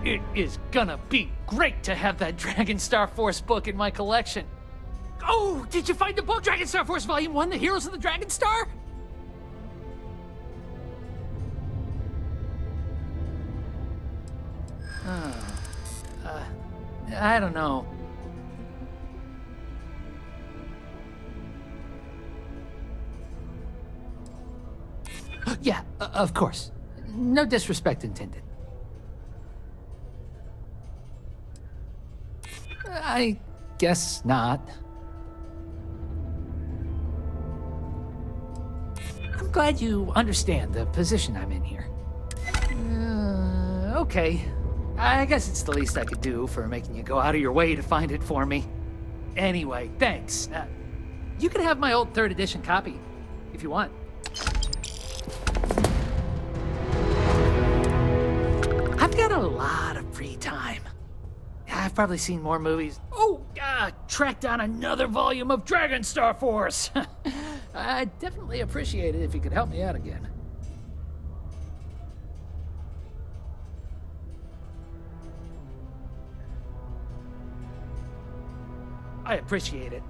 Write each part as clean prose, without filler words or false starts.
It is gonna be great to have that Dragon Star Force book in my collection. Oh, did you find the book, Dragon Star Force Volume 1, The Heroes of the Dragon Star? I don't know. Yeah, of course. No disrespect intended. I guess not. I'm glad you understand the position I'm in here. Okay. I guess it's the least I could do for making you go out of your way to find it for me. Anyway, thanks. You can have my old 3rd edition copy, if you want. I've got a lot of free time. I've probably seen more movies. Oh, tracked down another volume of Dragon Star Force. I'd definitely appreciate it if you could help me out again. I appreciate it.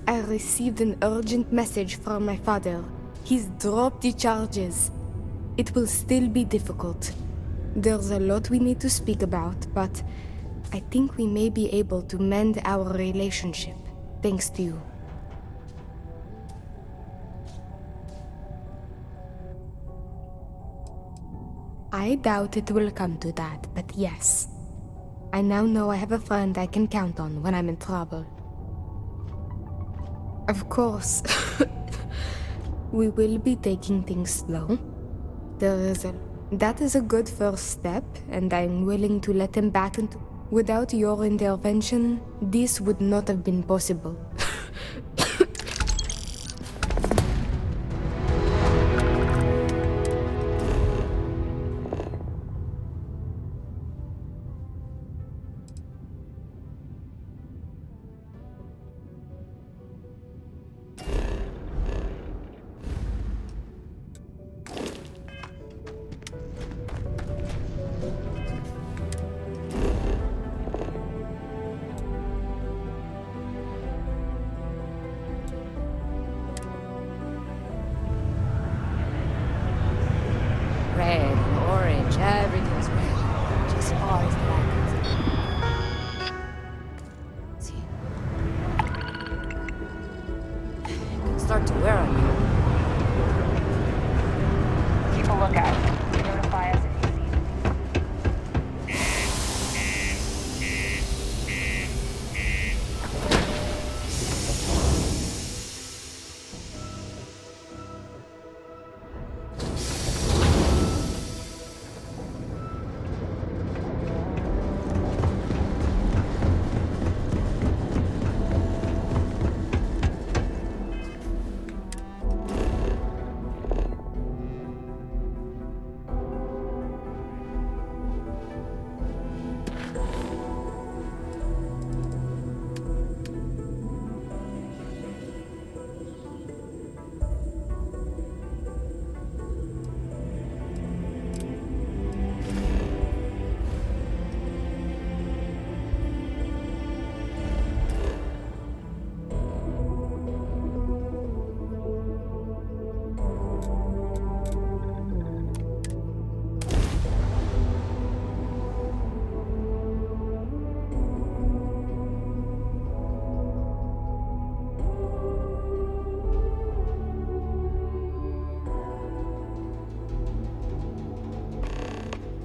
I received an urgent message from my father. He's dropped the charges. It will still be difficult. There's a lot we need to speak about, but I think we may be able to mend our relationship, thanks to you. I doubt it will come to that, but yes. I now know I have a friend I can count on when I'm in trouble. Of course, we will be taking things slow. That is a good first step, and I'm willing to let him back into... Without your intervention, this would not have been possible.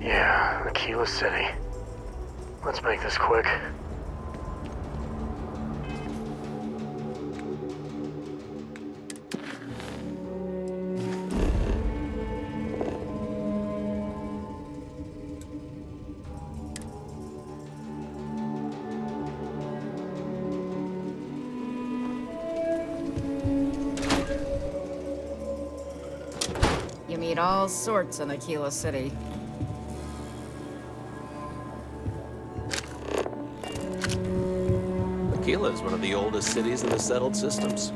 Yeah, Aquila City. Let's make this quick. You meet all sorts in Aquila City. Aquila is one of the oldest cities in the settled systems.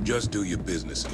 Just do your business.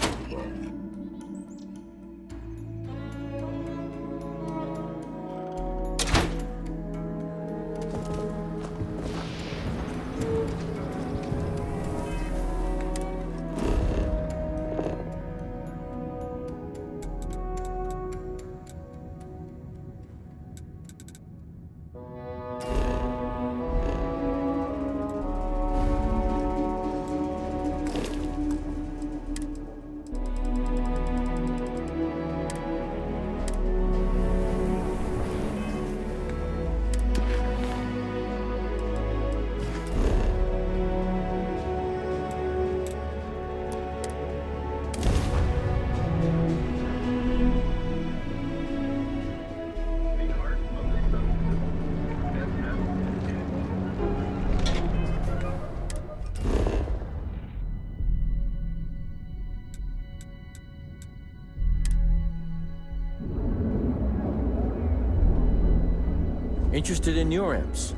Interested in your imps?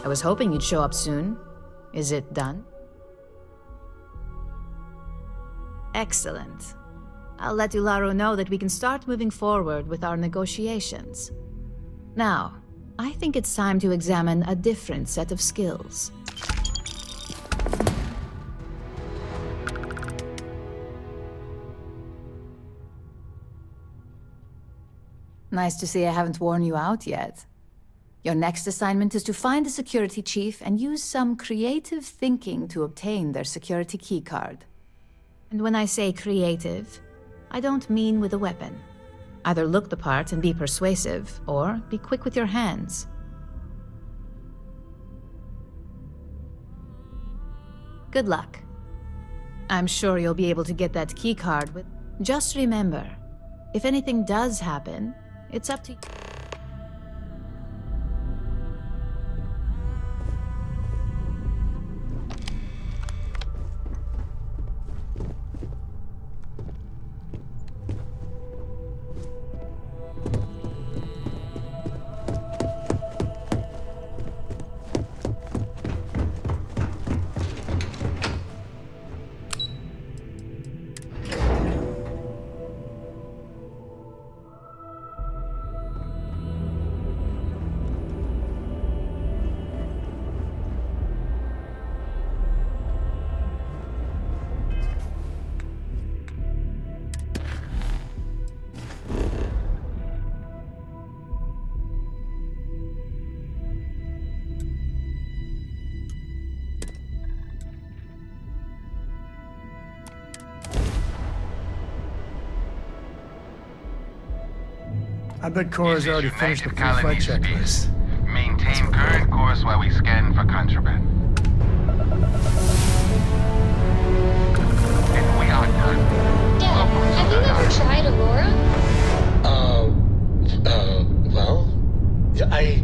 I was hoping you'd show up soon. Is it done? Excellent. I'll let Ularo know that we can start moving forward with our negotiations. Now, I think it's time to examine a different set of skills. Nice to see I haven't worn you out yet. Your next assignment is to find the security chief and use some creative thinking to obtain their security keycard. And when I say creative, I don't mean with a weapon. Either look the part and be persuasive, or be quick with your hands. Good luck. I'm sure you'll be able to get that keycard with... Just remember, if anything does happen, it's up to you. I bet Cora's already Use your finished the native pre-flight colony speed. checklist. Maintain current course while we scan for contraband. And we are done. Dad, have you ever tried Aurora? Well, yeah,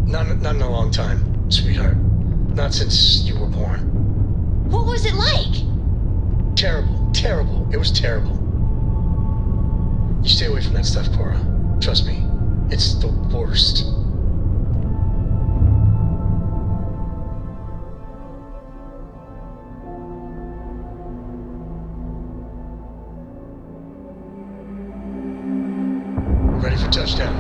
not in a long time, sweetheart. Not since you were born. What was it like? Terrible. It was terrible. You stay away from that stuff, Cora. Trust me, it's the worst. Ready for touchdown.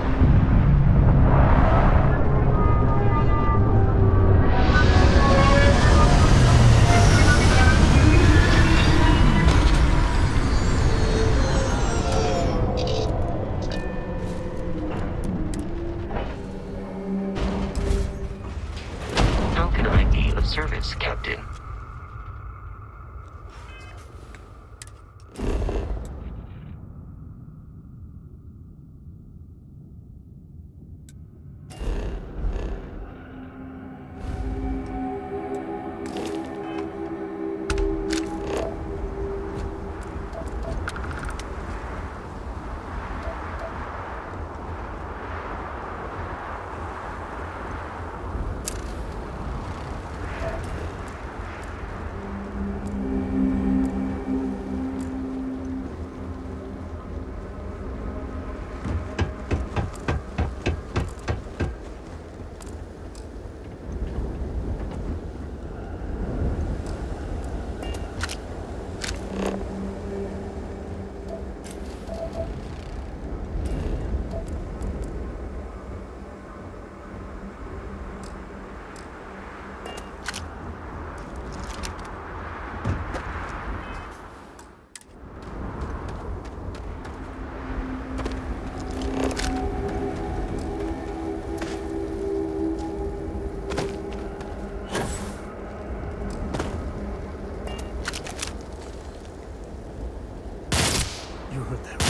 How can I be of service, Captain? You heard that.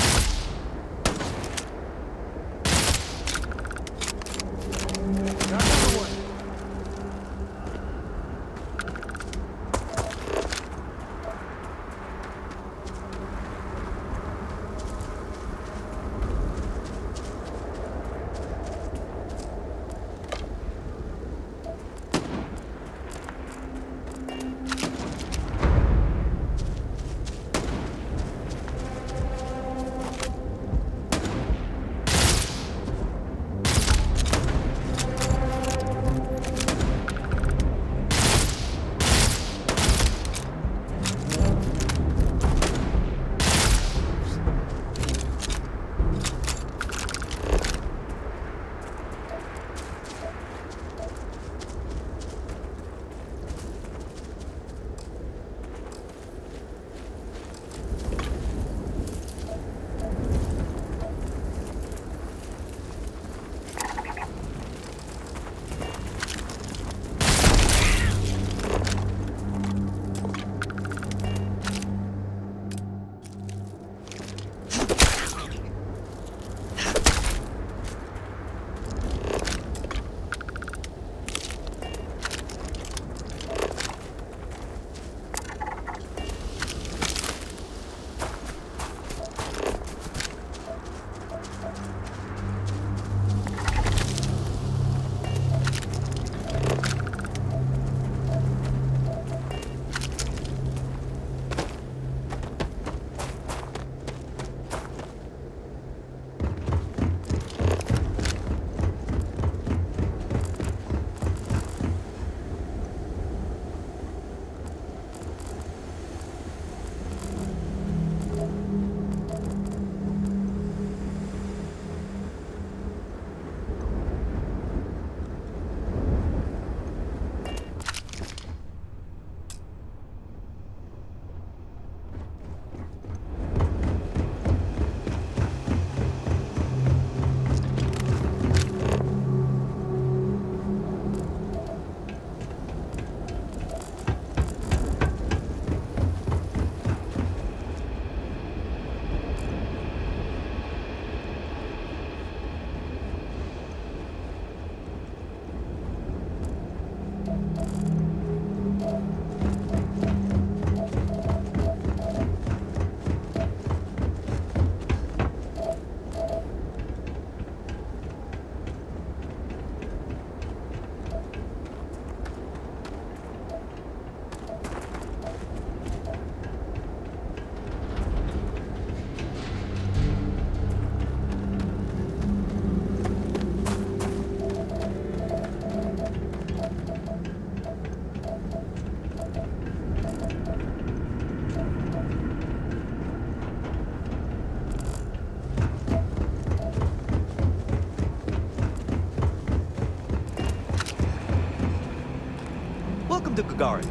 Gagarin.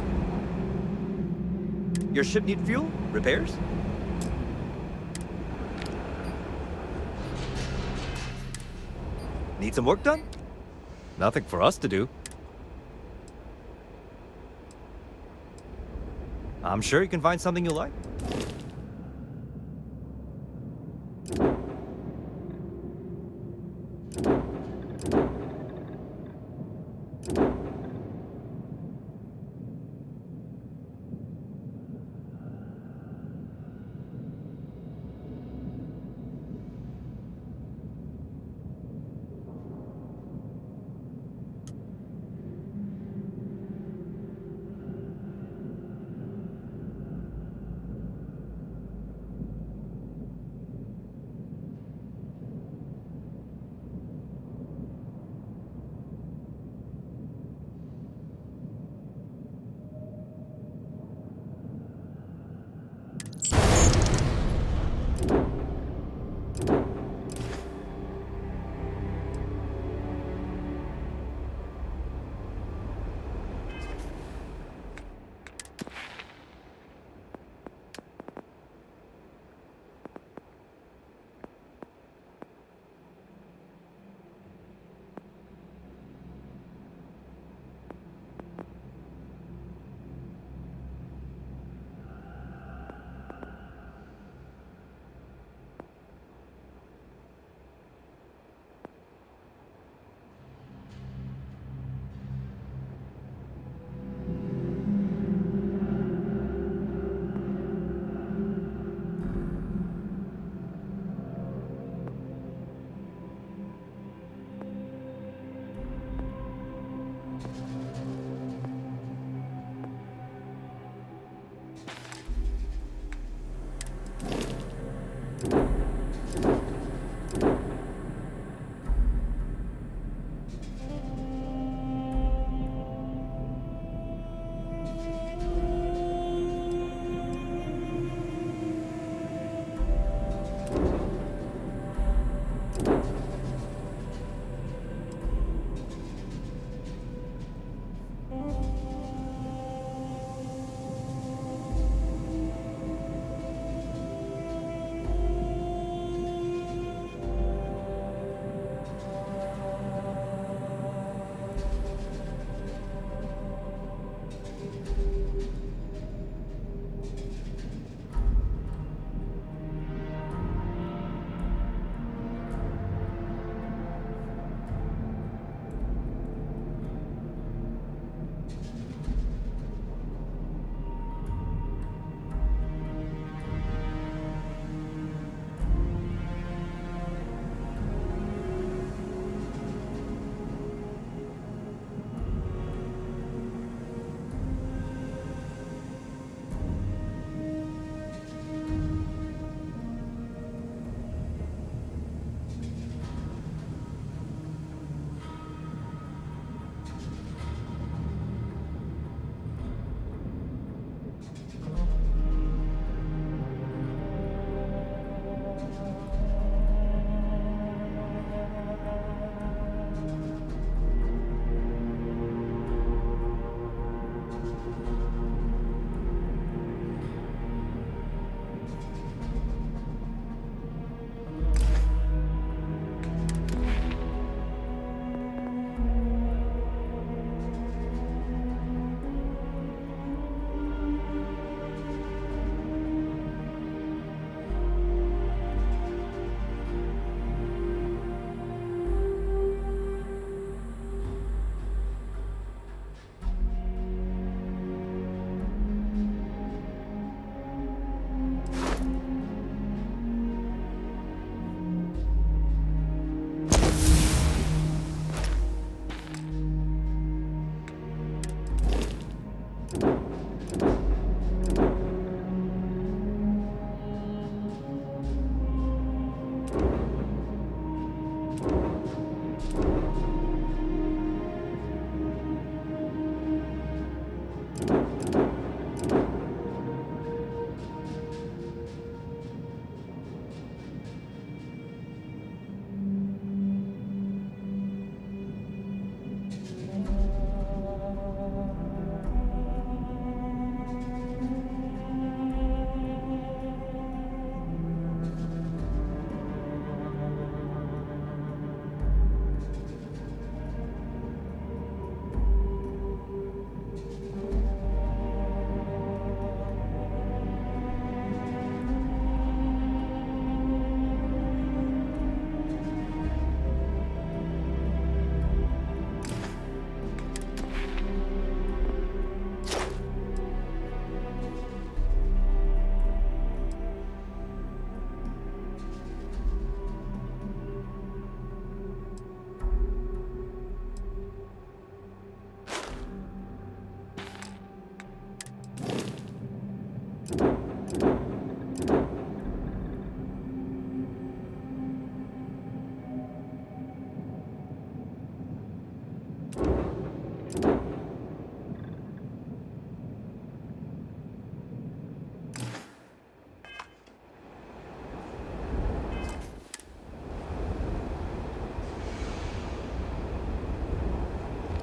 Your ship need fuel? Repairs? Need some work done? Nothing for us to do. I'm sure you can find something you like.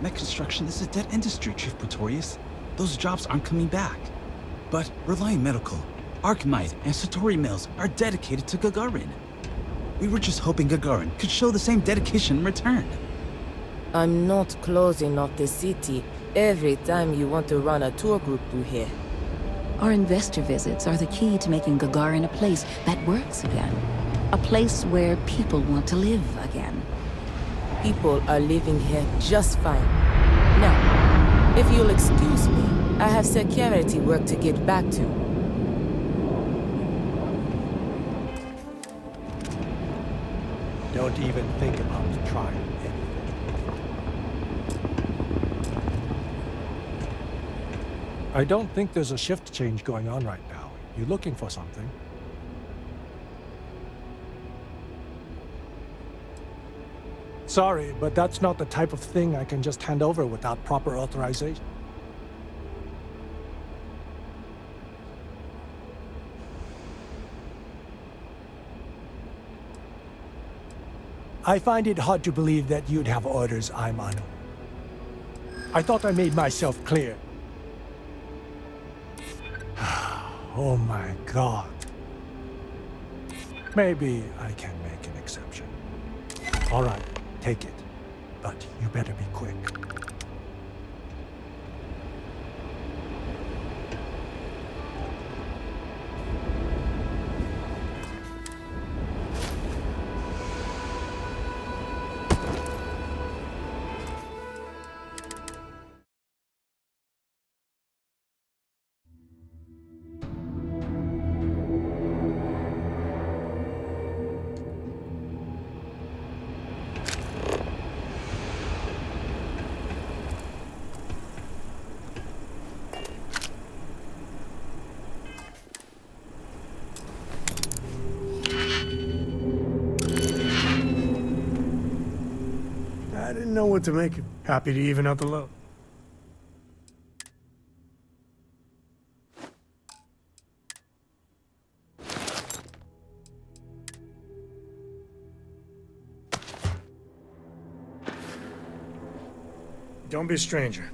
Mech construction is a dead industry, Chief Pretorius. Those jobs aren't coming back. But Reliant Medical, Archmite, and Satori Mills are dedicated to Gagarin. We were just hoping Gagarin could show the same dedication in return. I'm not closing off the city every time you want to run a tour group through here. Our investor visits are the key to making Gagarin a place that works again. A place where people want to live again. People are living here just fine. Now, if you'll excuse me, I have security work to get back to. Don't even think about trying anything. I don't think there's a shift change going on right now. You looking for something? Sorry, but that's not the type of thing I can just hand over without proper authorization. I find it hard to believe that you'd have orders I'm on. I thought I made myself clear. Oh my God. Maybe I can make an exception. All right, take it. But you better be quick. I didn't know what to make of. Happy to even out the load. Don't be a stranger.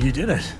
You did it.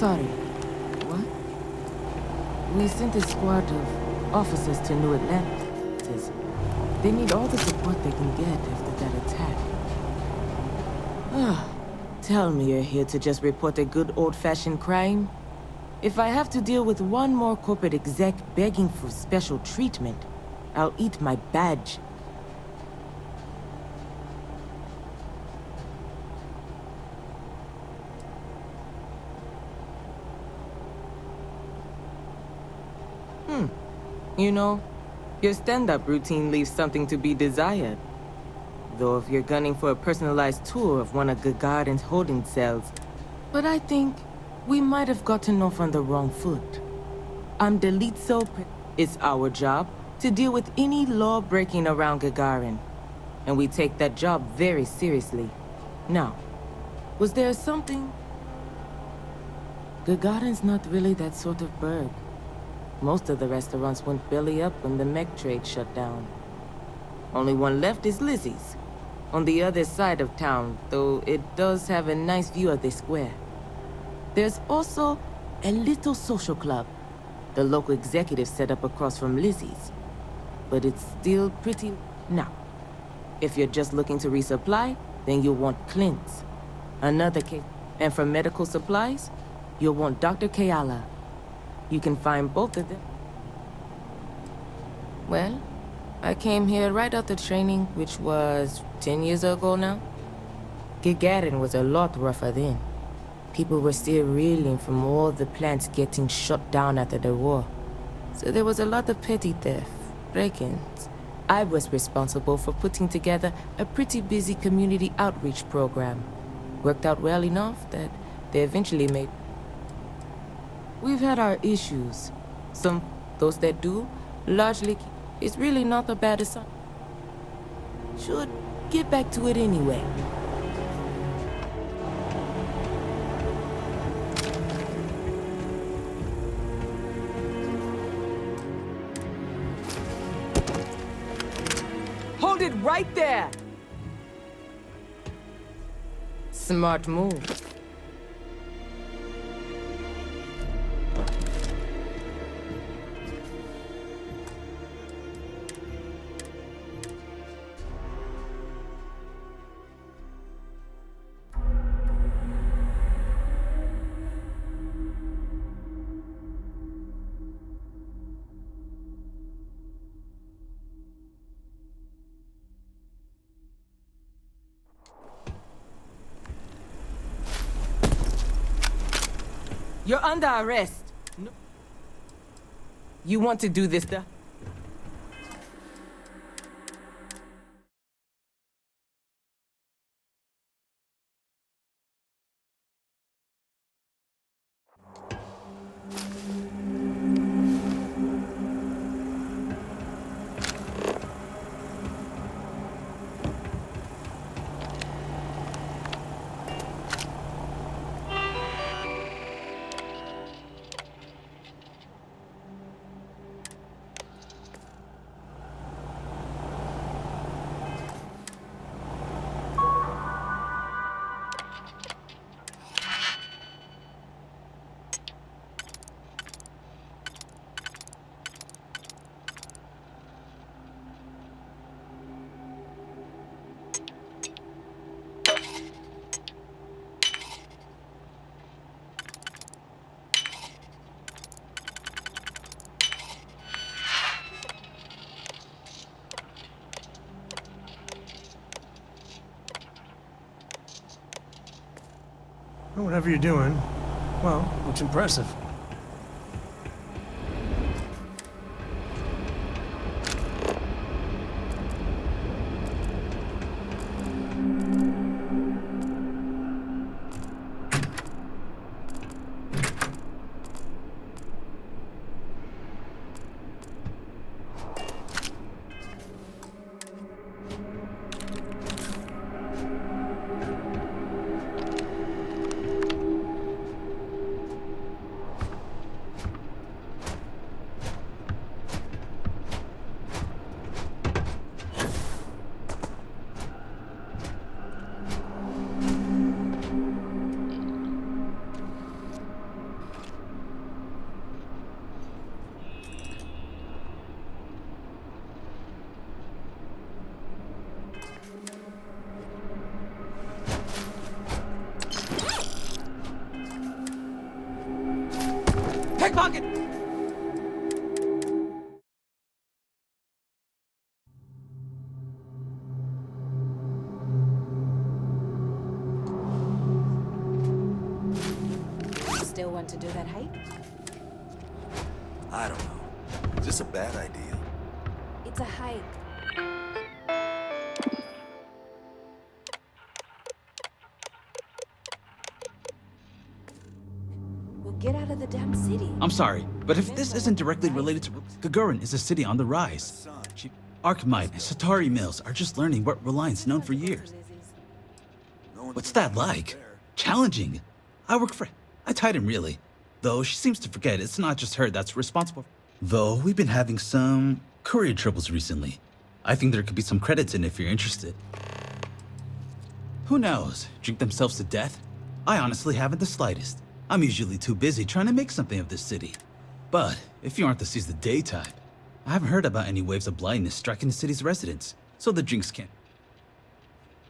sorry. What? We sent a squad of officers to New Atlantis. They need all the support they can get after that attack. Tell me you're here to just report a good old-fashioned crime? If I have to deal with one more corporate exec begging for special treatment, I'll eat my badge. You know, your stand-up routine leaves something to be desired. Though if you're gunning for a personalized tour of one of Gagarin's holding cells, but I think we might have gotten off on the wrong foot. I'm Delitzo. It's our job to deal with any law breaking around Gagarin, and we take that job very seriously. Now, was there something? Gagarin's not really that sort of burg. Most of the restaurants went belly up when the mech trade shut down. Only one left is Lizzie's, on the other side of town, though it does have a nice view of the square. There's also a little social club the local executive set up across from Lizzie's. But it's still pretty... Now, if you're just looking to resupply, then you'll want Clint's. Another case. And for medical supplies, you'll want Dr. Kayala. You can find both of them. Well, I came here right after training, which was 10 years ago now. Gagarin was a lot rougher then. People were still reeling from all the plants getting shut down after the war. So there was a lot of petty theft, break-ins. I was responsible for putting together a pretty busy community outreach program. Worked out well enough that they eventually made... We've had our issues. Those that do, largely, it's really not a bad assumption. Should get back to it anyway. Hold it right there! Smart move. You're under arrest. No. You want to do this stuff? Well, whatever you're doing, well, looks impressive. Pocket! Still want to do that hike? I don't know. Is this a bad idea? It's a hike. We'll get out of the damn city. I'm sorry, but if this isn't directly related to... Gagarin is a city on the rise. Archmite and Satari Mills are just learning what Reliant's known for years. What's that like? Challenging. I tied him really. Though she seems to forget it's not just her that's responsible. Though we've been having some courier troubles recently. I think there could be some credits in if you're interested. Who knows? Drink themselves to death? I honestly haven't the slightest. I'm usually too busy trying to make something of this city. But if you aren't to seize the day type, I haven't heard about any waves of blindness striking the city's residents, so the drinks can't.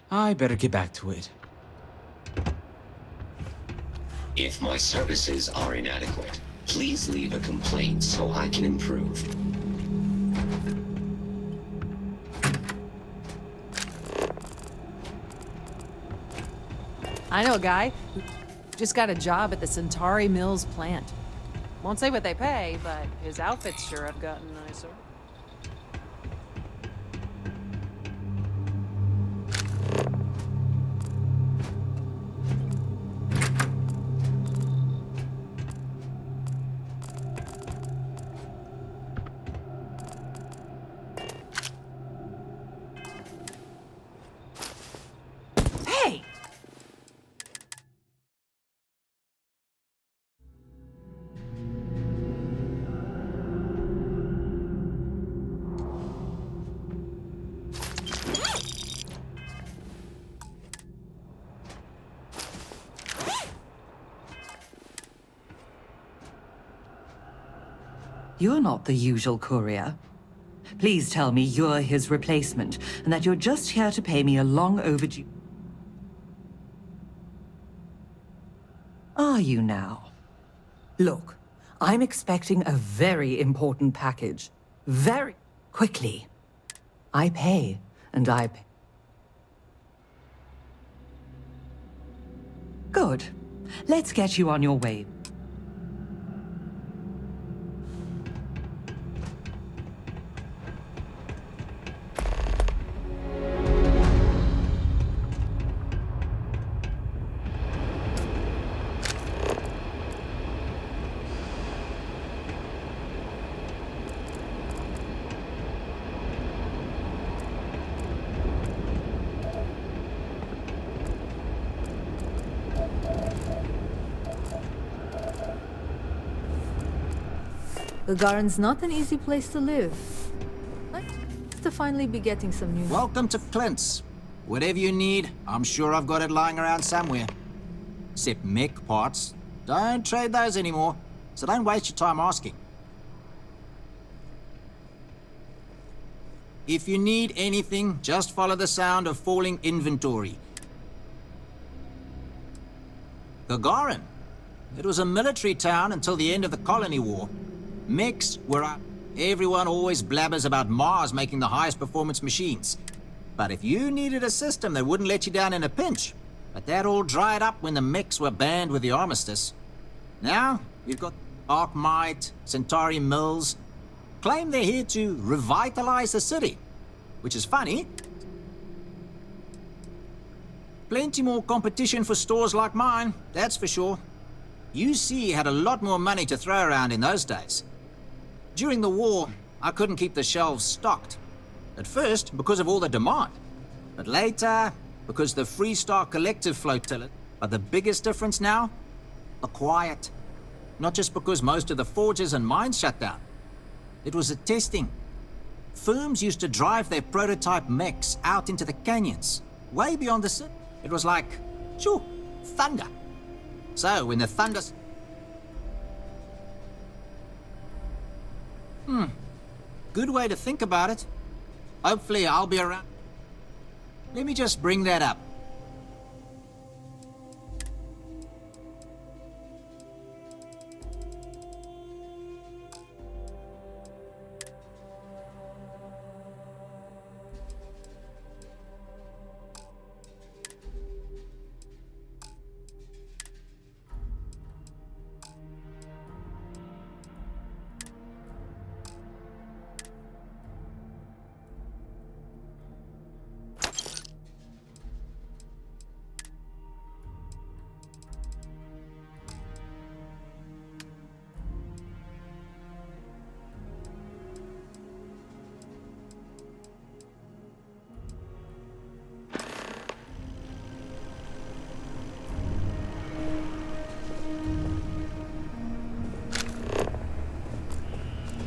I better get back to it. If my services are inadequate, please leave a complaint so I can improve. I know a guy who just got a job at the Centauri Mills plant. Won't say what they pay, but his outfits sure have gotten nicer. You're not the usual courier. Please tell me you're his replacement, and that you're just here to pay me a long overdue... Are you now? Look, I'm expecting a very important package. Very quickly. I pay, and I pay. Good. Let's get you on your way. Gagarin's not an easy place to live. Nice to finally be getting some new... Welcome to Clint's. Whatever you need, I'm sure I've got it lying around somewhere. Except mech parts. Don't trade those anymore, so don't waste your time asking. If you need anything, just follow the sound of falling inventory. Gagarin. It was a military town until the end of the Colony War. Mechs were up. Everyone always blabbers about Mars making the highest performance machines. But if you needed a system that wouldn't let you down in a pinch, but that all dried up when the mechs were banned with the armistice. Now, you've got Archmite, Centauri Mills. Claim they're here to revitalize the city, which is funny. Plenty more competition for stores like mine, that's for sure. UC had a lot more money to throw around in those days. During the war, I couldn't keep the shelves stocked. At first, because of all the demand. But later, because the Freestar Collective flotilla. But the biggest difference now? The quiet. Not just because most of the forges and mines shut down. It was the testing. Firms used to drive their prototype mechs out into the canyons, way beyond the city. It was like, shoo, thunder. So when the thunder... Good way to think about it. Hopefully I'll be around. Let me just bring that up.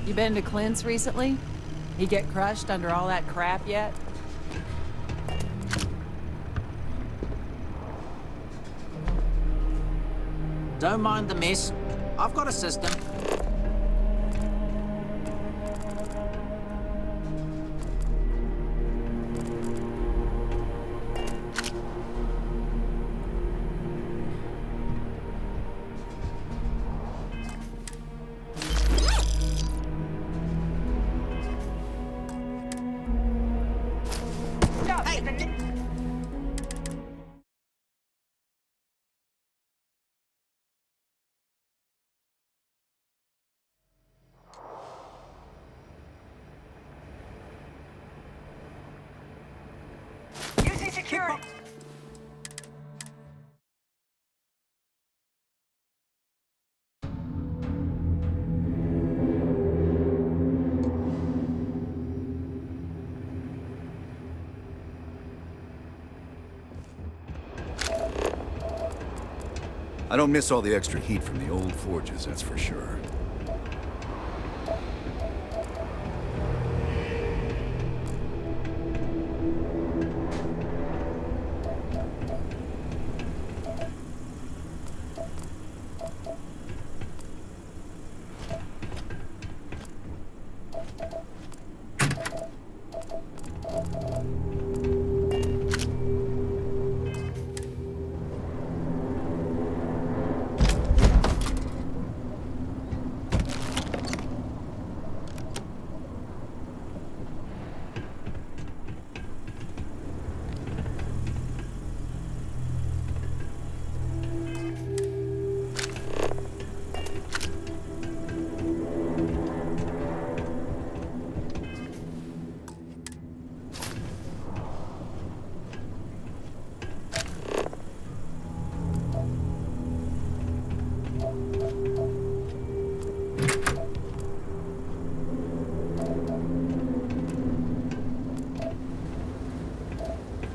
You been to Clint's recently? He get crushed under all that crap yet? Don't mind the mess. I've got a system. I don't miss all the extra heat from the old forges, that's for sure.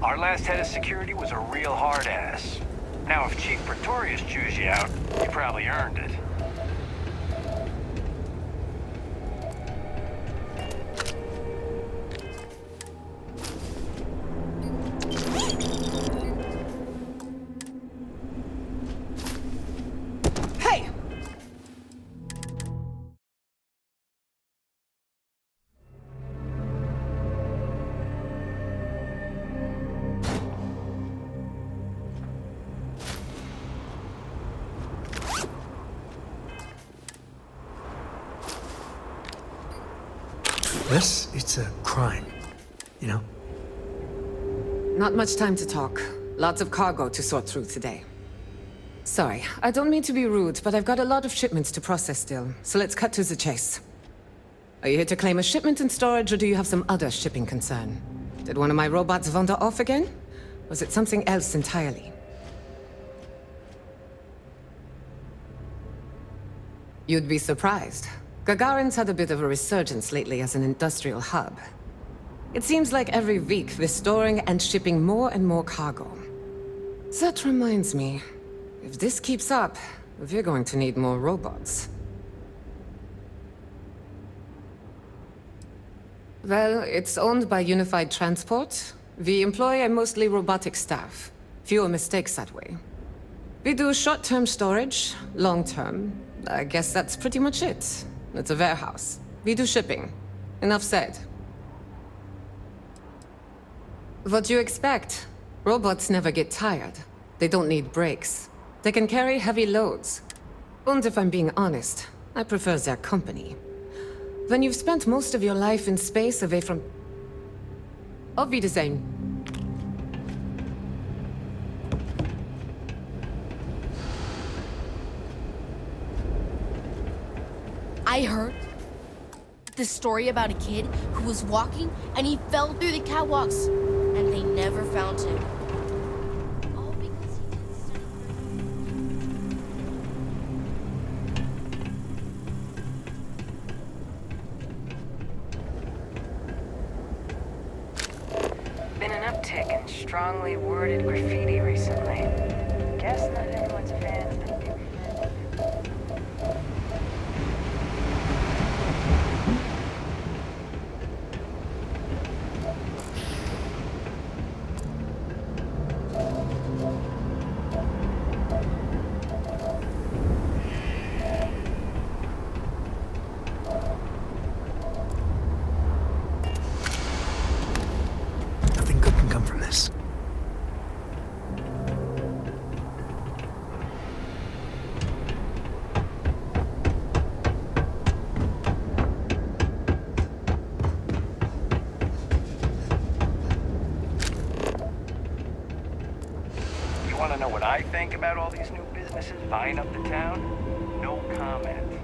Our last head of security was a real hard ass. Now if Chief Pretorius chews you out, you probably earned it. It's a crime, you know? Not much time to talk. Lots of cargo to sort through today. Sorry, I don't mean to be rude, but I've got a lot of shipments to process still, so let's cut to the chase. Are you here to claim a shipment in storage, or do you have some other shipping concern? Did one of my robots wander off again? Was it something else entirely? You'd be surprised. Gagarin's had a bit of a resurgence lately as an industrial hub. It seems like every week we're storing and shipping more and more cargo. That reminds me, if this keeps up, we're going to need more robots. Well, it's owned by Unified Transport. We employ a mostly robotic staff. Fewer mistakes that way. We do short-term storage, long-term. I guess that's pretty much it. It's a warehouse. We do shipping. Enough said. What do you expect? Robots never get tired. They don't need breaks. They can carry heavy loads. And if I'm being honest, I prefer their company. When you've spent most of your life in space away from... Auf Wiedersehen. I heard this story about a kid who was walking and he fell through the catwalks and they never found him. All because he didn't study. Been an uptick in strongly worded graffiti recently. Guess not everyone's a fan of the new. want to know what I think about all these new businesses vying up the town? No comment.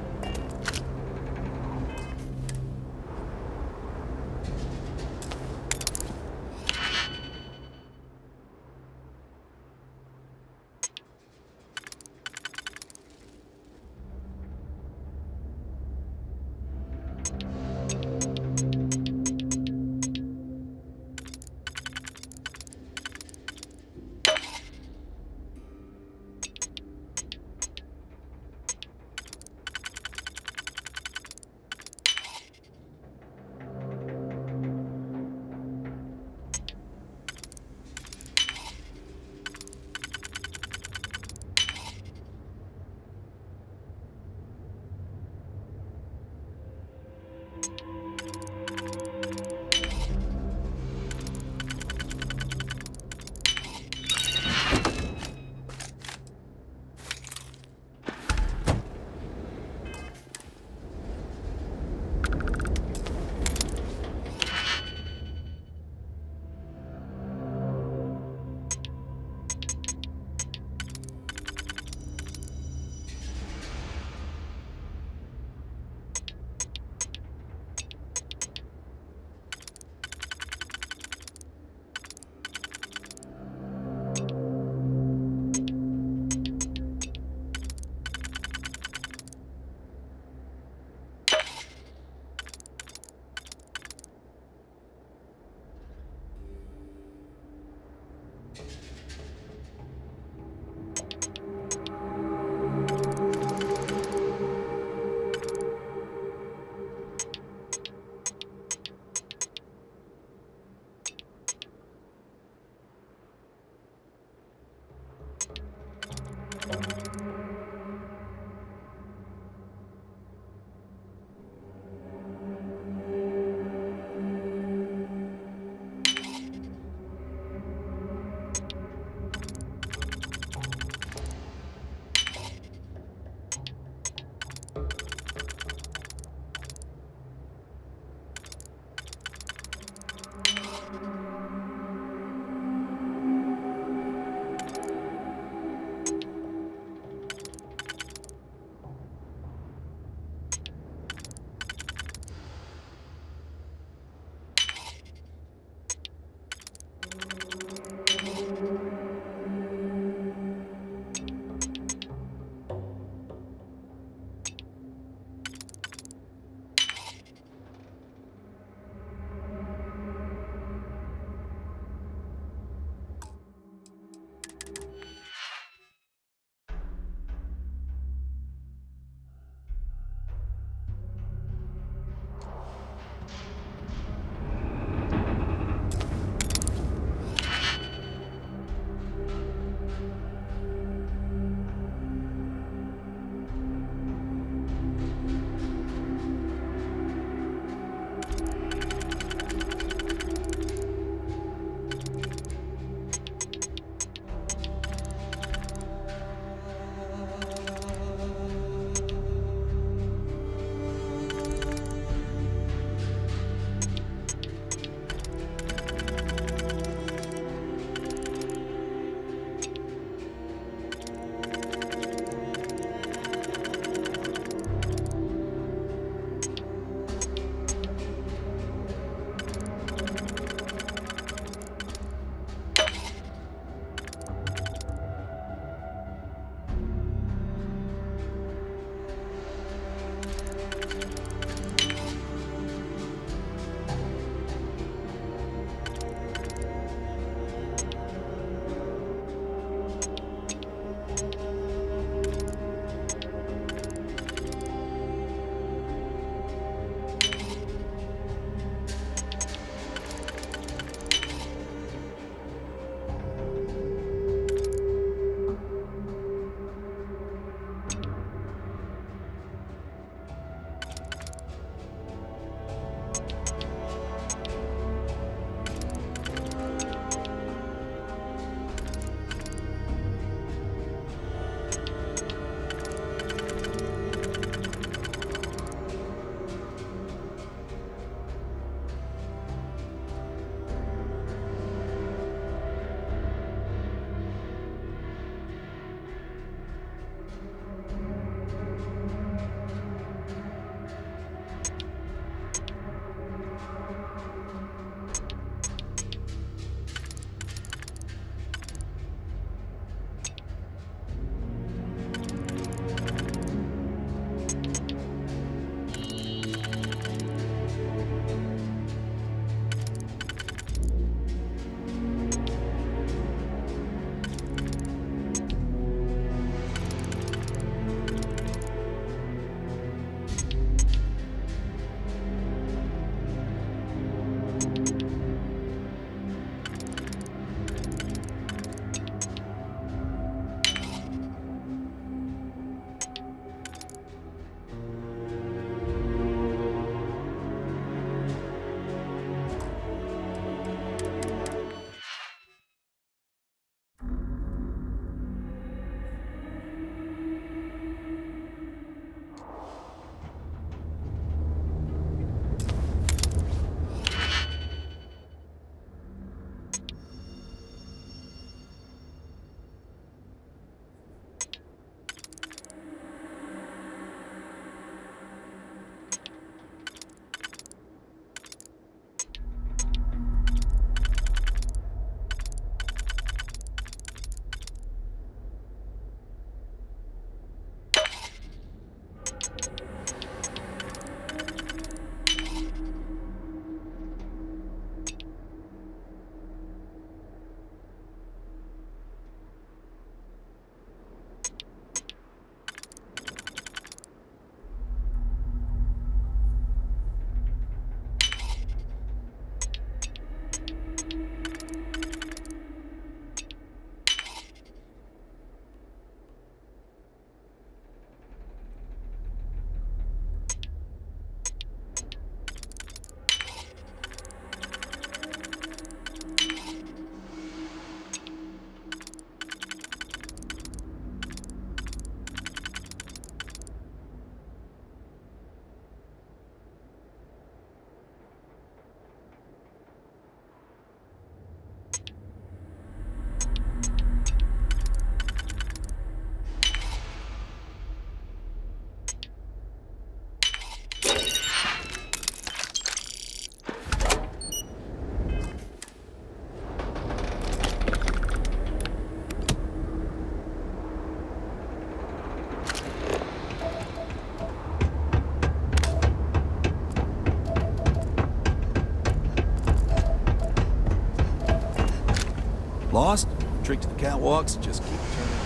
straight to the catwalks and just keep turning.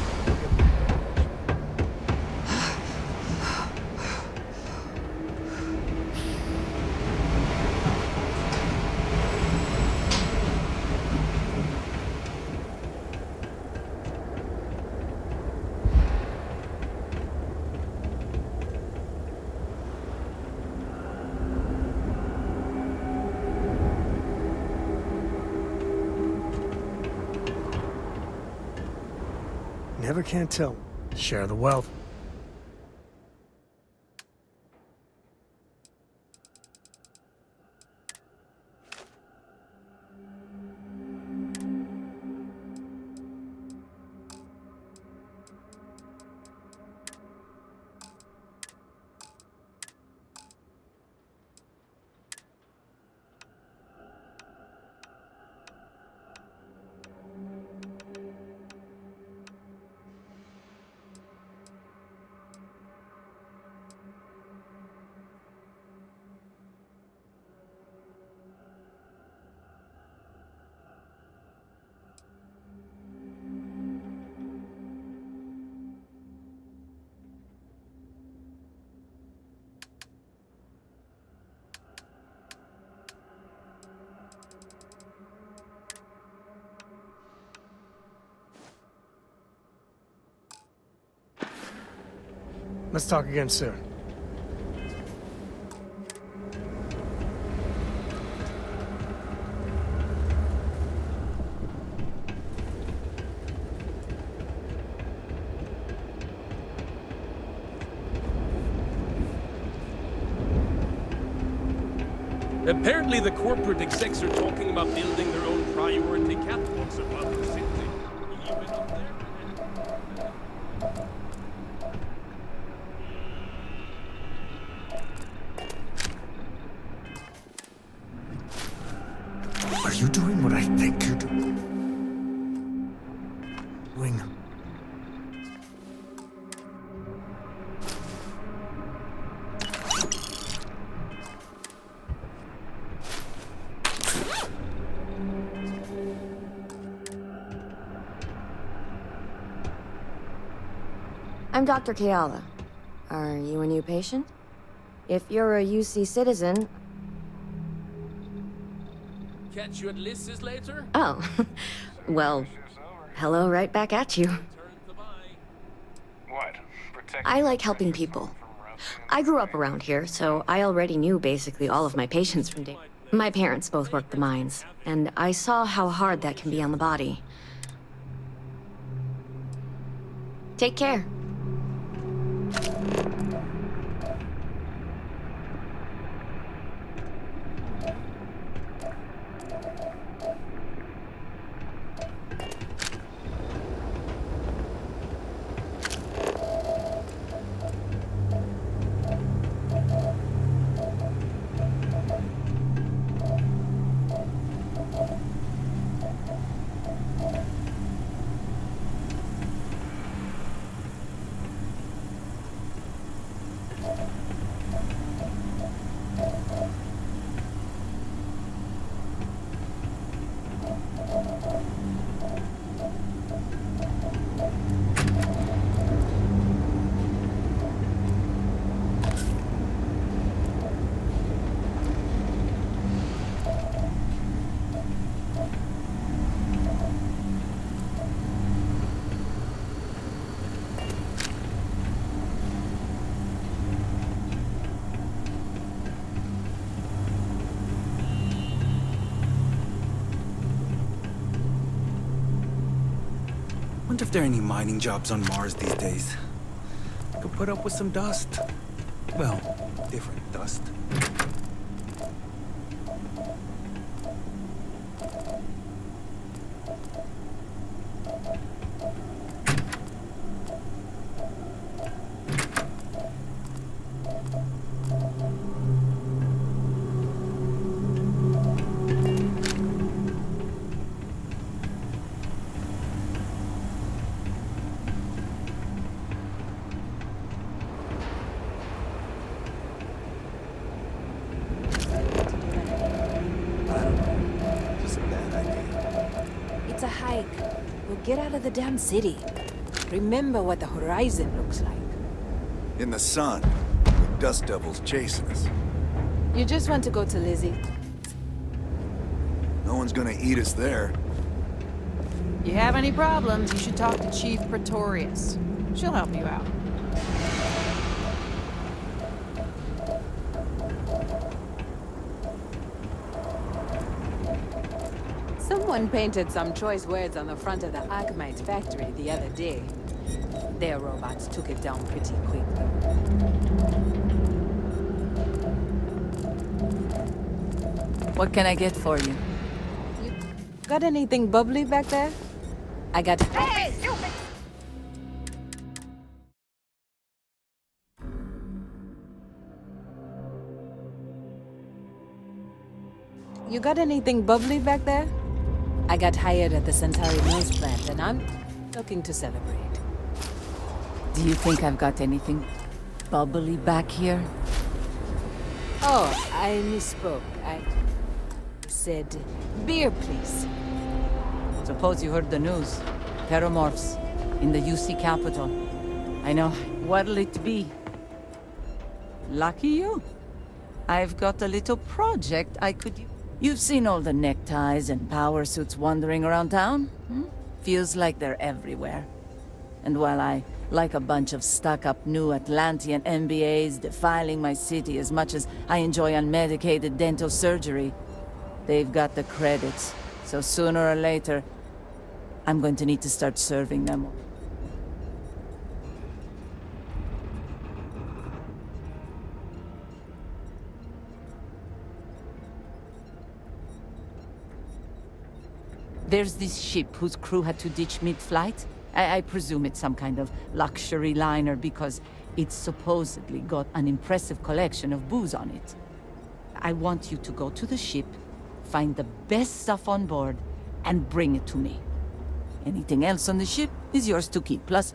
Never can tell. Share the wealth. Let's talk again soon. Apparently the corporate execs are talking about building their own priority catwalks above the city. You been up there? Are you doing what I think you're doing? I'm Dr. Keala. Are you a new patient? If you're a UC citizen... Catch you at Liz's later? Oh, well, hello right back at you. What? I like helping people. I grew up around here, so I already knew basically all of my patients from day. My parents both worked the mines, and I saw how hard that can be on the body. Take care. Wonder if there are any mining jobs on Mars these days. Could put up with some dust. Well, different dust. get out of the damn city. Remember what the horizon looks like. In the sun, with dust devils chasing us. You just want to go to Lizzie. No one's gonna eat us there. You have any problems, you should talk to Chief Pretorius. She'll help you out. Someone painted some choice words on the front of the Archmite factory the other day. Their robots took it down pretty quickly. What can I get for you? You got anything bubbly back there? I got... Hey, you... You got anything bubbly back there? I got hired at the Centauri Mills plant, and I'm looking to celebrate. Do you think I've got anything bubbly back here? Oh, I misspoke. I said beer, please. Suppose you heard the news. Terramorphs in the UC capital. I know. What'll it be? Lucky you. I've got a little project I could use. You've seen all the neckties and power suits wandering around town? Feels like they're everywhere. And while I like a bunch of stuck-up new Atlantean MBAs defiling my city as much as I enjoy unmedicated dental surgery, they've got the credits. So sooner or later, I'm going to need to start serving them. There's this ship whose crew had to ditch mid-flight. I presume it's some kind of luxury liner because it's supposedly got an impressive collection of booze on it. I want you to go to the ship, find the best stuff on board, and bring it to me. Anything else on the ship is yours to keep. Plus,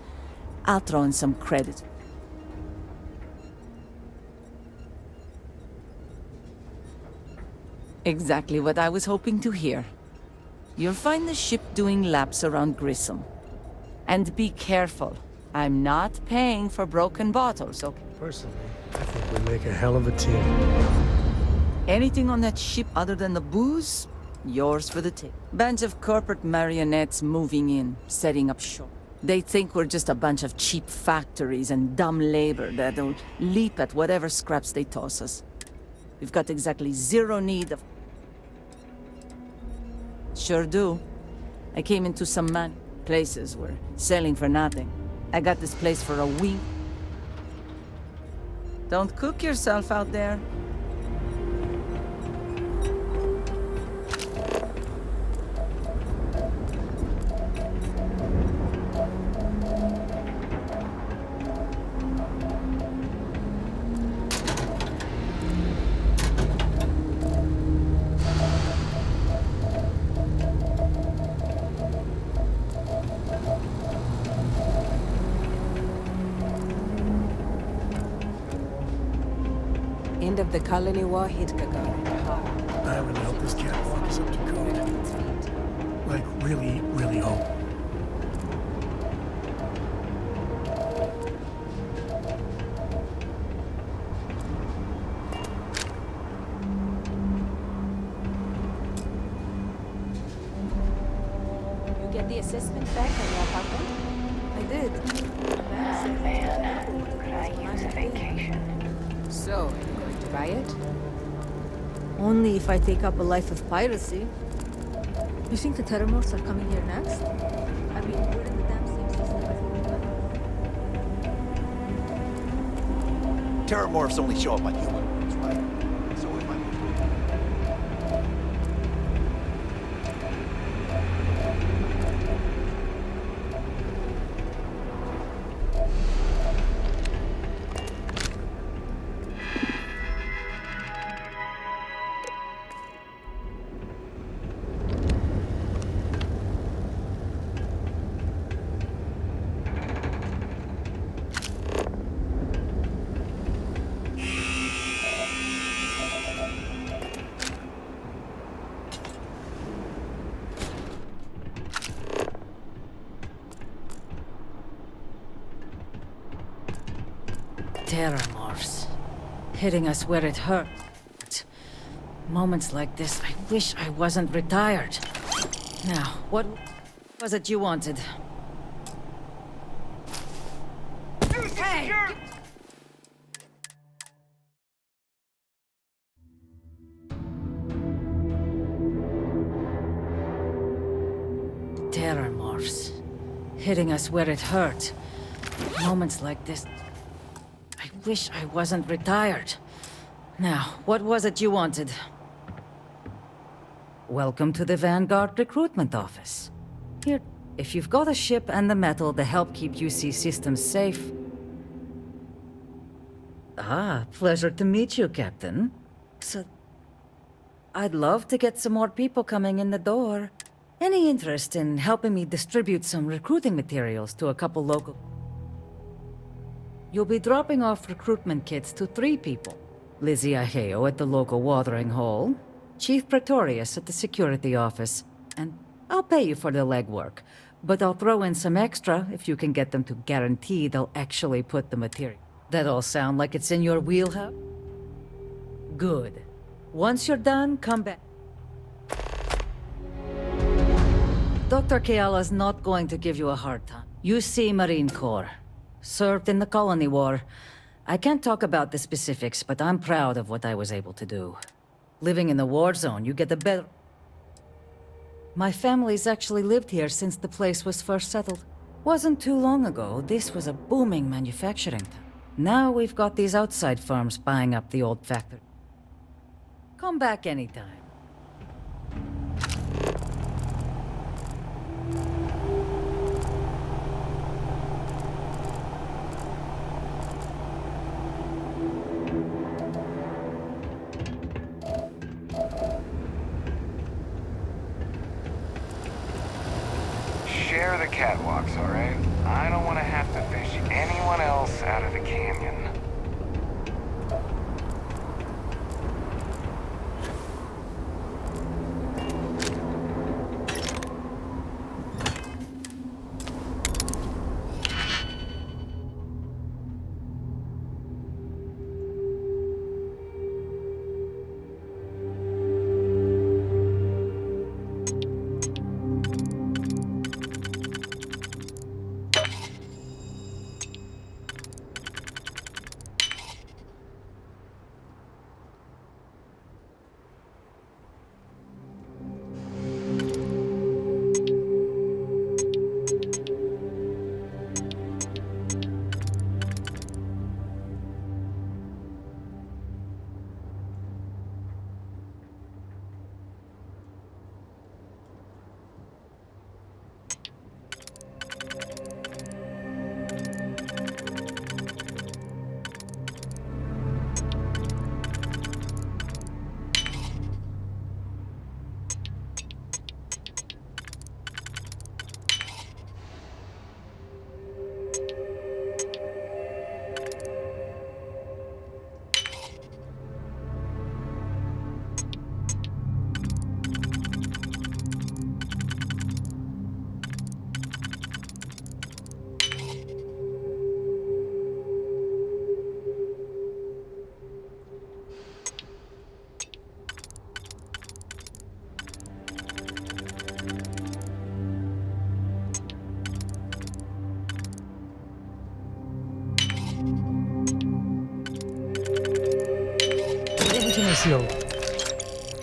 I'll throw in some credit. Exactly what I was hoping to hear. You'll find the ship doing laps around Grissom. And be careful. I'm not paying for broken bottles, okay? Personally, I think we make a hell of a team. Anything on that ship other than the booze, yours for the take. Bunch of corporate marionettes moving in, setting up shop. They think we're just a bunch of cheap factories and dumb labor that'll leap at whatever scraps they toss us. We've got exactly zero need of... Sure do. I came into some places were selling for nothing. I got this place for a week. Don't cook yourself out there. End of the colony war hit Gagarin hard. I really hope this catwalk is up to code. Like, really, really hope. You get the assessment back on your apartment? I did. Man, could I use a vacation? So, are you going to buy it? Only if I take up a life of piracy. You think the Terramorphs are coming here next? I mean, we're in the damn same system as everyone. Terramorphs only show up on humanoids, right? So it might be true. Terramorphs. Hitting us where it hurt. Moments like this, I wish I wasn't retired. Now, what was it you wanted? Hey! Terramorphs. Hitting us where it hurt. Moments like this, I wish I wasn't retired. Now, what was it you wanted? Welcome to the Vanguard recruitment office. Here, if you've got a ship and the metal to help keep UC systems safe. Ah, pleasure to meet you, Captain. So, I'd love to get some more people coming in the door. Any interest in helping me distribute some recruiting materials to a couple local... You'll be dropping off recruitment kits to 3 people. Lizzie Aheo at the local watering hole, Chief Pretorius at the security office, and I'll pay you for the legwork, but I'll throw in some extra if you can get them to guarantee they'll actually put the material. That all sound like it's in your wheelhouse? Good. Once you're done, come back. Dr. Keala's not going to give you a hard time. You see Marine Corps. Served in the Colony War. I can't talk about the specifics, but I'm proud of what I was able to do. Living in the war zone, you get the better... My family's actually lived here since the place was first settled. Wasn't too long ago, this was a booming manufacturing town. Now we've got these outside firms buying up the old factory. Come back anytime. Share the catwalks, alright? I don't want to have to fish anyone else out of the canyon.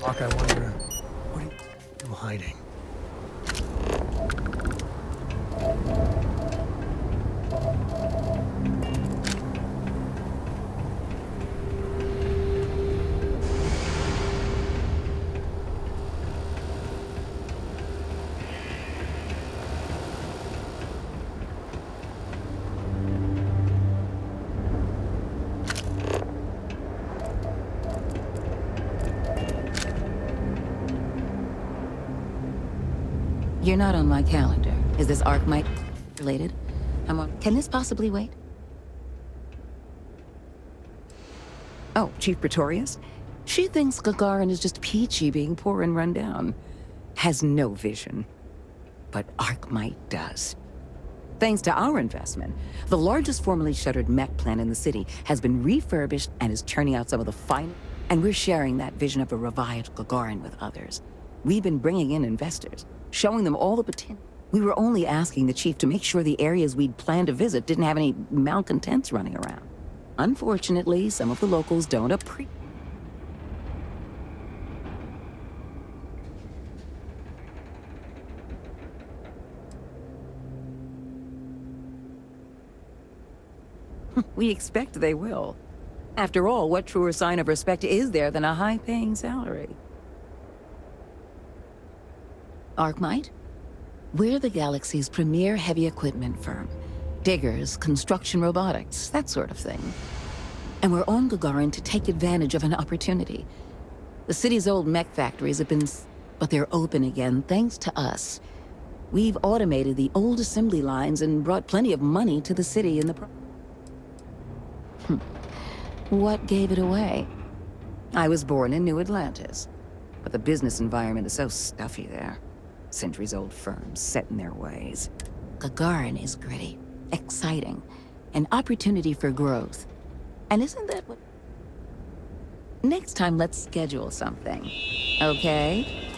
Mark, I wonder, what are you hiding? You're not on my calendar. Is this Archmite related? Can this possibly wait? Oh, Chief Pretorius? She thinks Gagarin is just peachy being poor and run down. Has no vision. But Archmite does. Thanks to our investment, the largest formerly shuttered mech plant in the city has been refurbished and is churning out some of the finest. And we're sharing that vision of a revived Gagarin with others. We've been bringing in investors, showing them all the potential. We were only asking the chief to make sure the areas we'd planned to visit didn't have any malcontents running around. Unfortunately, some of the locals don't appreciate. We expect they will. After all, what truer sign of respect is there than a high-paying salary? Arkmite? We're the galaxy's premier heavy equipment firm. Diggers, construction robotics, that sort of thing. And we're on Gagarin to take advantage of an opportunity. The city's old mech factories have been... but they're open again thanks to us. We've automated the old assembly lines and brought plenty of money to the city in the... What gave it away? I was born in New Atlantis, but the business environment is so stuffy there. Centuries-old firms set in their ways. Gagarin is gritty, exciting, an opportunity for growth. And isn't that what... Next time, let's schedule something, okay?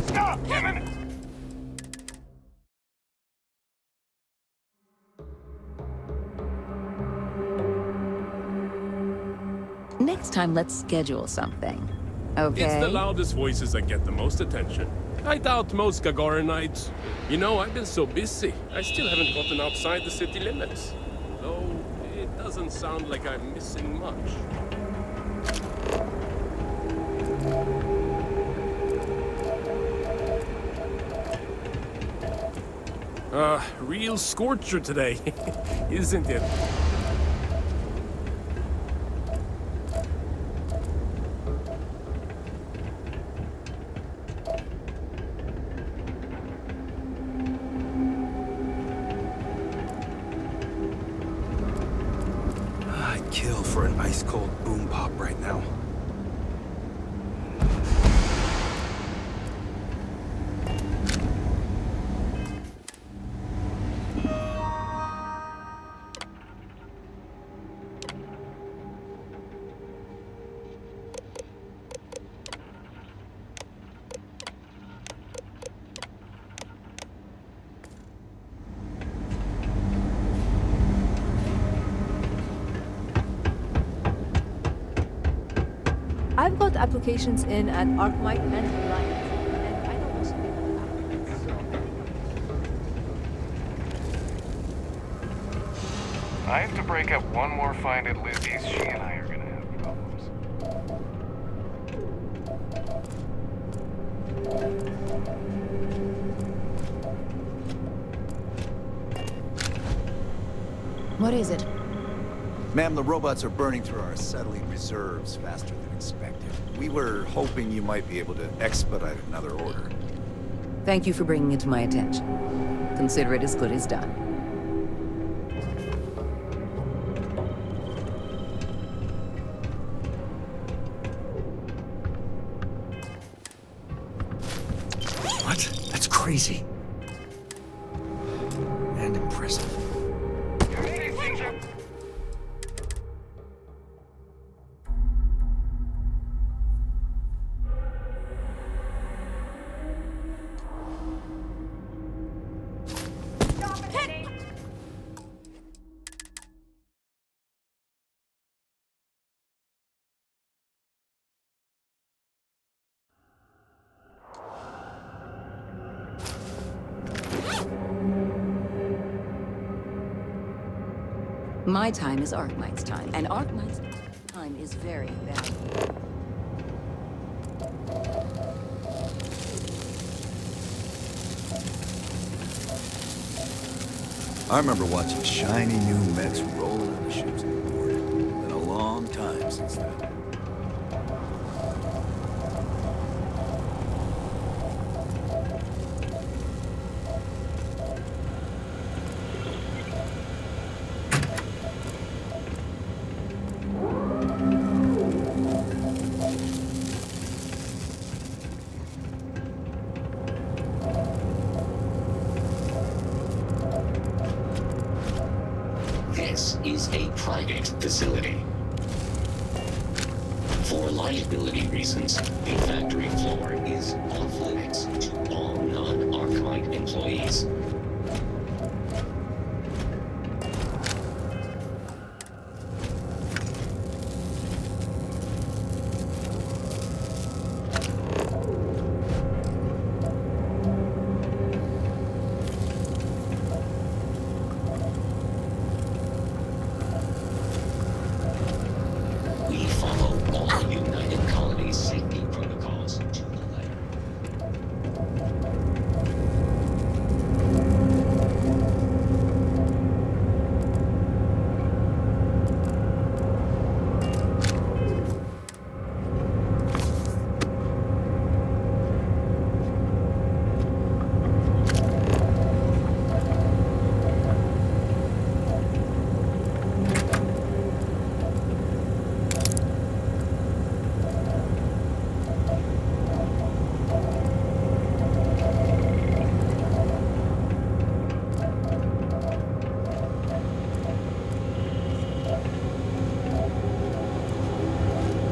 Stop, Kevin! Next time, let's schedule something, okay? It's the loudest voices that get the most attention. I doubt most Gagarinites. You know, I've been so busy, I still haven't gotten outside the city limits. Though, it doesn't sound like I'm missing much. Real scorcher today, isn't it? I'd kill for an ice-cold boom pop right now. I've got applications in at Arkmite and Reliance, and I know most of the applicants, so... I have to break up one more find at Lizzie's. She and I are gonna have problems. What is it? Ma'am, the robots are burning through our acetylene reserves faster than expected. We were hoping you might be able to expedite another order. Thank you for bringing it to my attention. Consider it as good as done. What? That's crazy. And impressive. My time is Arkmite's time, and Arkmite's time is very valuable. I remember watching shiny new mechs roll out of ships on board. Been a long time since then. is a private facility. For liability reasons, the factory floor is off-limits to all non-Archmite employees. We follow all United Colonies safety protocols to the letter.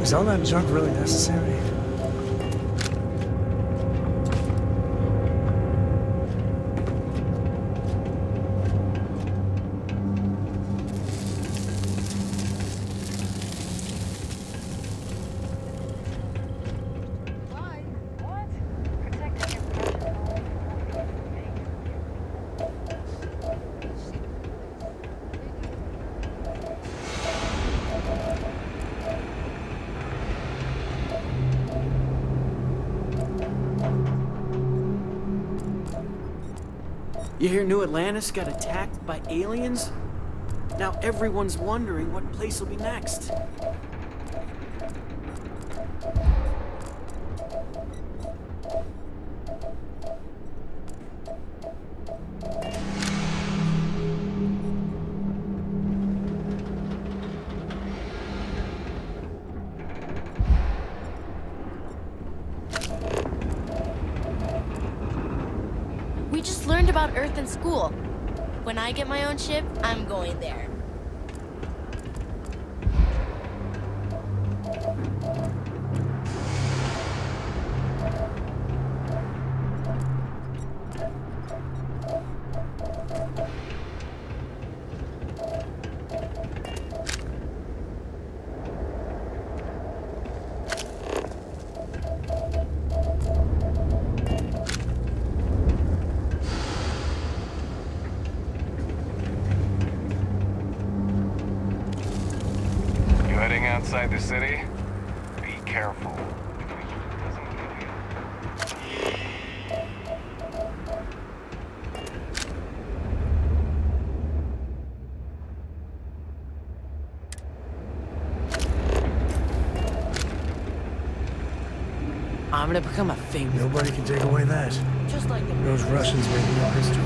Is all that junk really necessary? You hear New Atlantis got attacked by aliens? Now everyone's wondering what place will be next. We just learned about Earth in school. When I get my own ship, I'm going there. Heading outside the city? Be careful. I'm gonna become a famous. Nobody can take away that. Just like Those Russians made no history.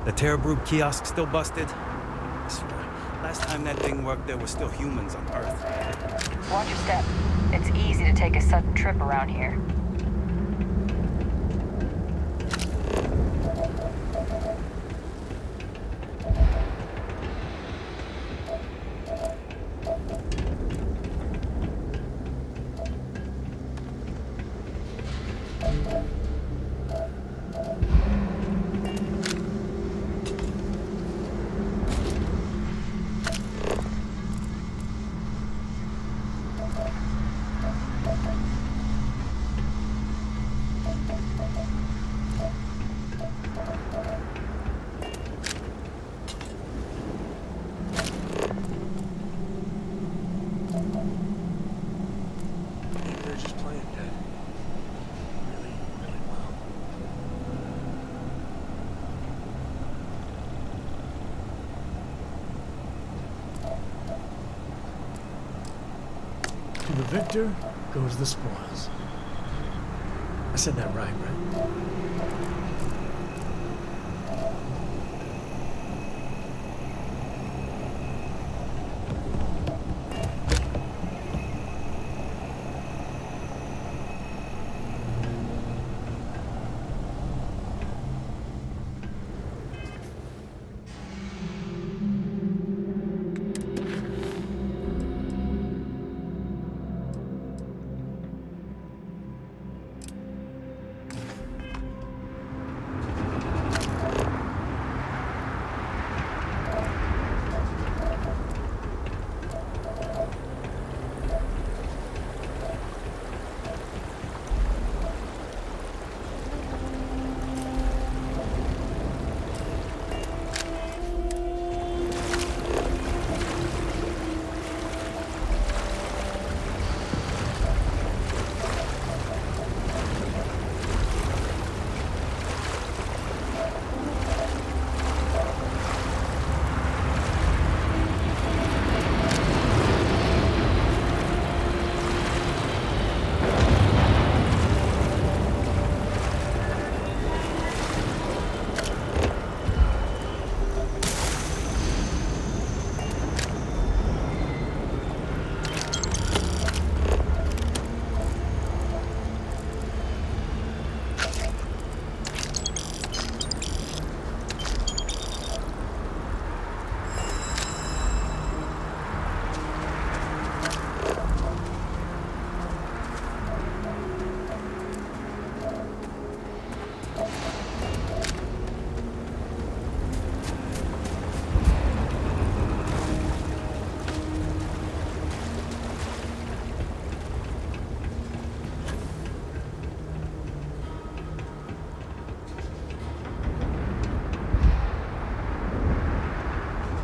The Terra Brew kiosk still busted? I swear, last time that thing worked, there were still humans on Earth. Watch your step. It's easy to take a sudden trip around here. playing dead. Really, really well. To the victor goes the spoils. I said that right?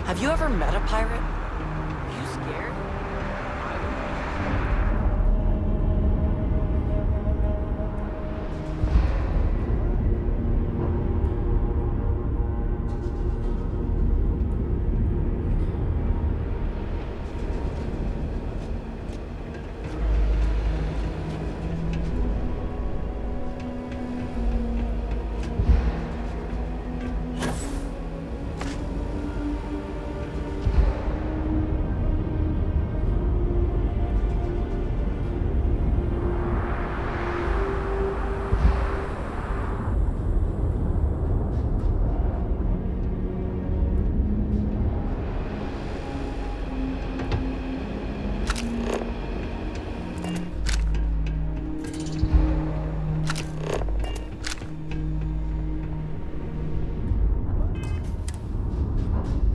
Have you ever met a pirate? Are you scared?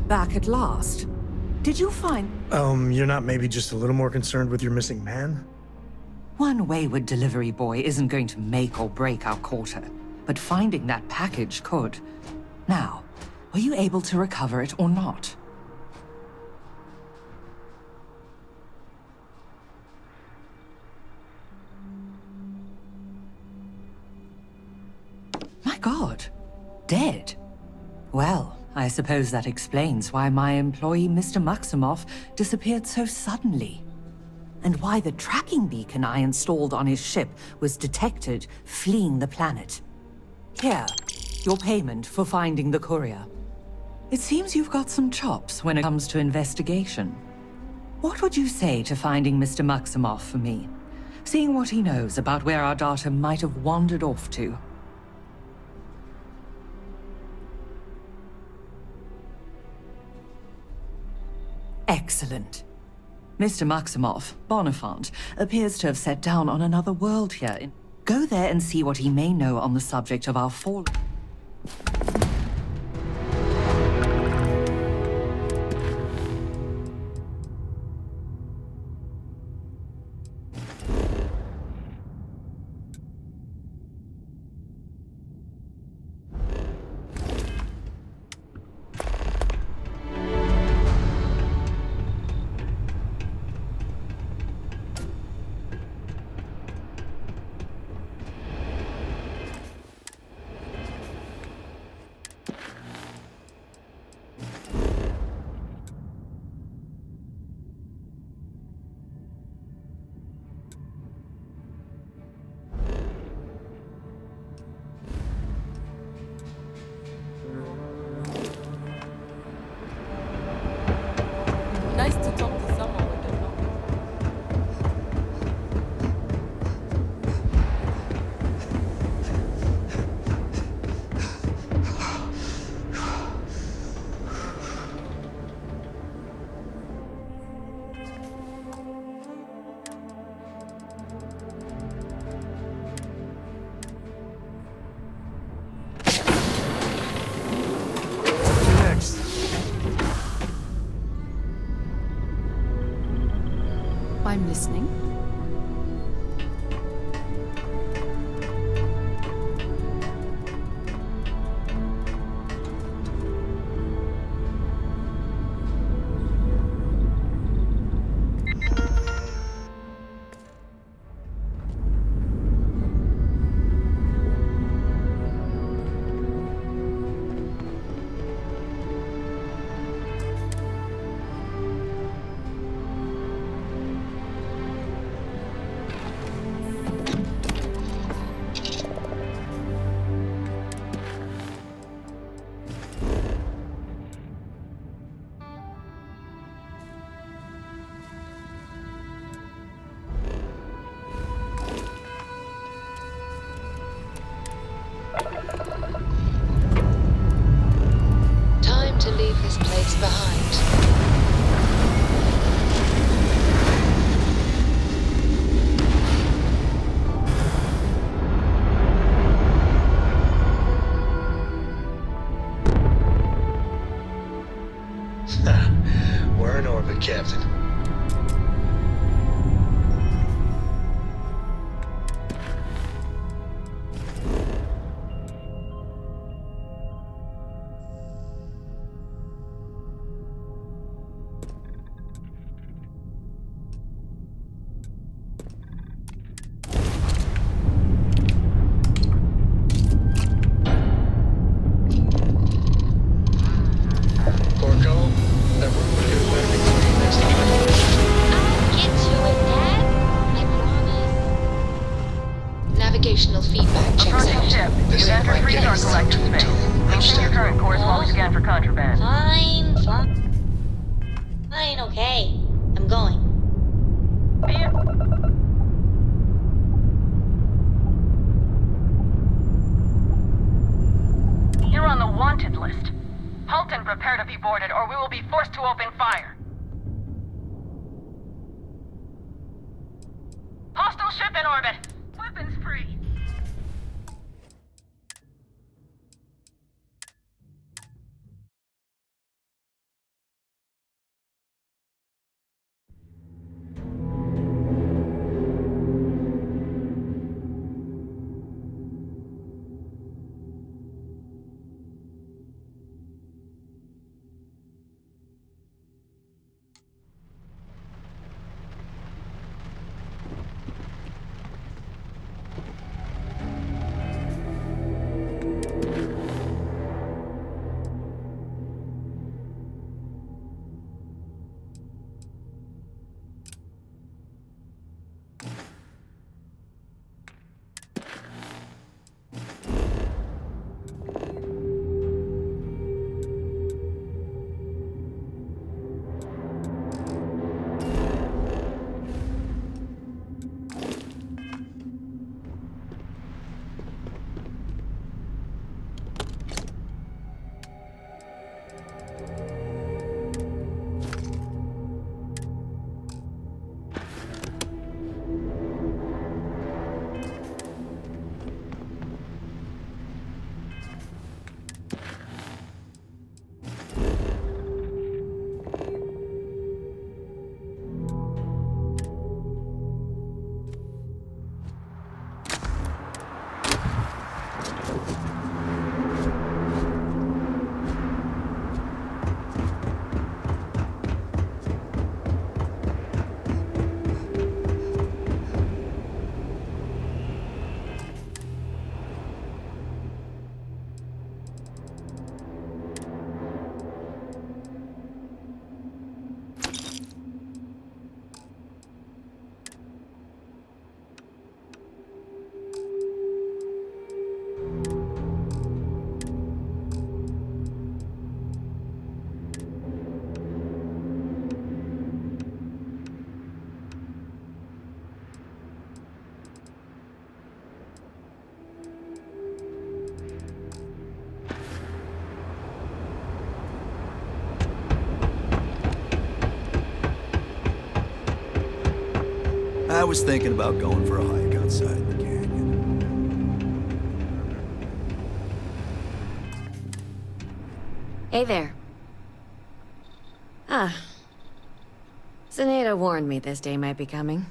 Back at last. Did you find... You're not maybe just a little more concerned with your missing man? One wayward delivery boy isn't going to make or break our quarter, but finding that package could. Now, were you able to recover it or not? My God, dead? Well, I suppose that explains why my employee, Mr. Maximoff, disappeared so suddenly. And why the tracking beacon I installed on his ship was detected fleeing the planet. Here, your payment for finding the courier. It seems you've got some chops when it comes to investigation. What would you say to finding Mr. Maximoff for me? Seeing what he knows about where our data might have wandered off to. Excellent. Mr. Maximoff, Bonifant, appears to have set down on another world here. Go there and see what he may know on the subject of our fallen... listening. Time to leave this place behind. We're in orbit, Captain. Porco, that room would get better be clean next time. Get to it, Dad. I promise. Navigational feedback checks out. Ship. This You ain't enter like free getting dark through collective to the space. dome. Maintain your Understand? current course while we scan for contraband. Fine, okay. I'm going. You're on the wanted list. Halt and prepare to be boarded, or we will be forced to open fire. Hostile ship in orbit. Weapons free. I was thinking about going for a hike outside the canyon. Hey there. Zenaida warned me this day might be coming.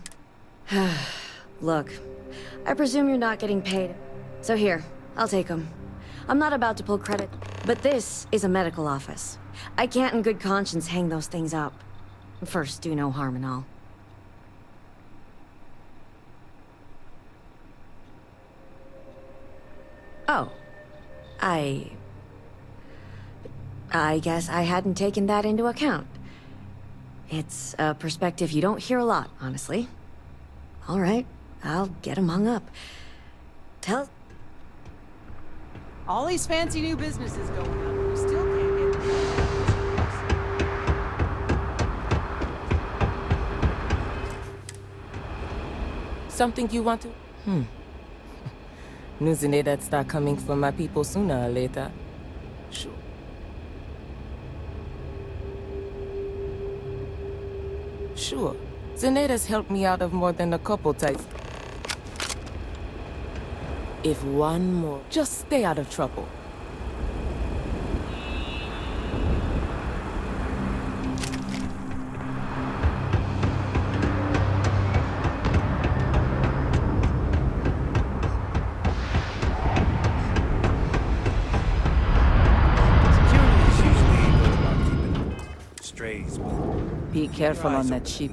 Look, I presume you're not getting paid. So here, I'll take them. I'm not about to pull credit, but this is a medical office. I can't in good conscience hang those things up. First, do no harm and all. Oh. I guess I hadn't taken that into account. It's a perspective you don't hear a lot, honestly. All right, I'll get 'em hung up. Tell... All these fancy new businesses going on, you still can't get Something you want to... Knew Zenaia'd start coming for my people sooner or later. Sure. Sure. Zenaia'd's helped me out of more than a couple times. If one more, just stay out of trouble. Be careful on that ship.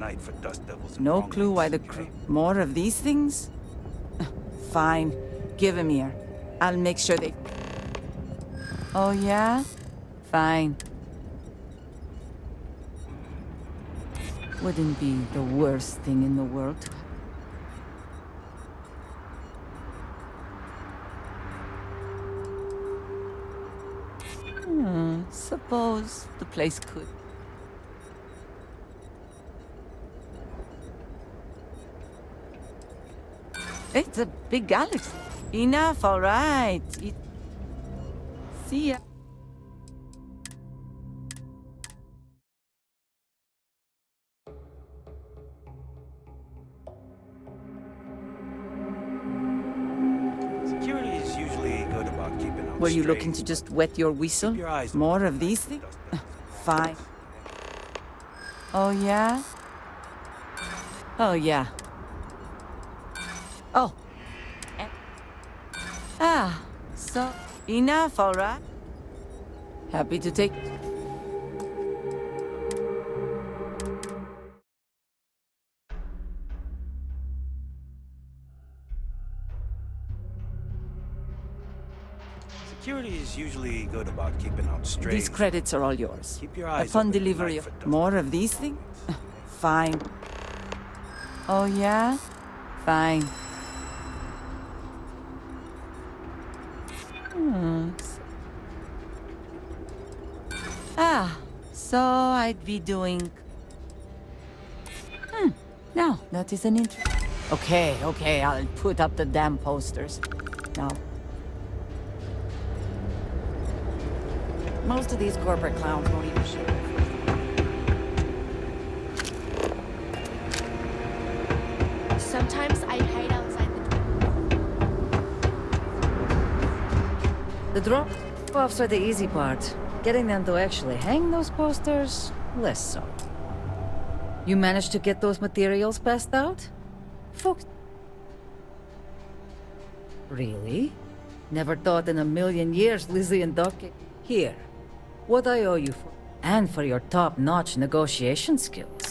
No clue why the crew... More of these things? Fine. Give him here. I'll make sure they... Oh, yeah? Fine. Wouldn't be the worst thing in the world. Suppose the place could... It's a big galaxy. Enough, all right. See ya. Security is usually good about keeping out. Were you looking to just wet your whistle? More of these things? Fine. Oh, yeah? Oh, yeah. Oh. So enough, all right? Happy to take... Security is usually good about keeping out straight. These credits are all yours. Keep your eyes Upon open delivery tonight of for more of these things? Fine. Oh, yeah? Fine. So I'd be doing... Now, that is an Okay, I'll put up the damn posters. Now. Most of these corporate clowns won't even show. Sometimes I hide outside the door. The drop-offs are the easy part. Getting them to actually hang those posters, less so. You managed to get those materials passed out? Folks... Really? Never thought in a million years Lizzie and Doc... Here, what I owe you for... And for your top-notch negotiation skills.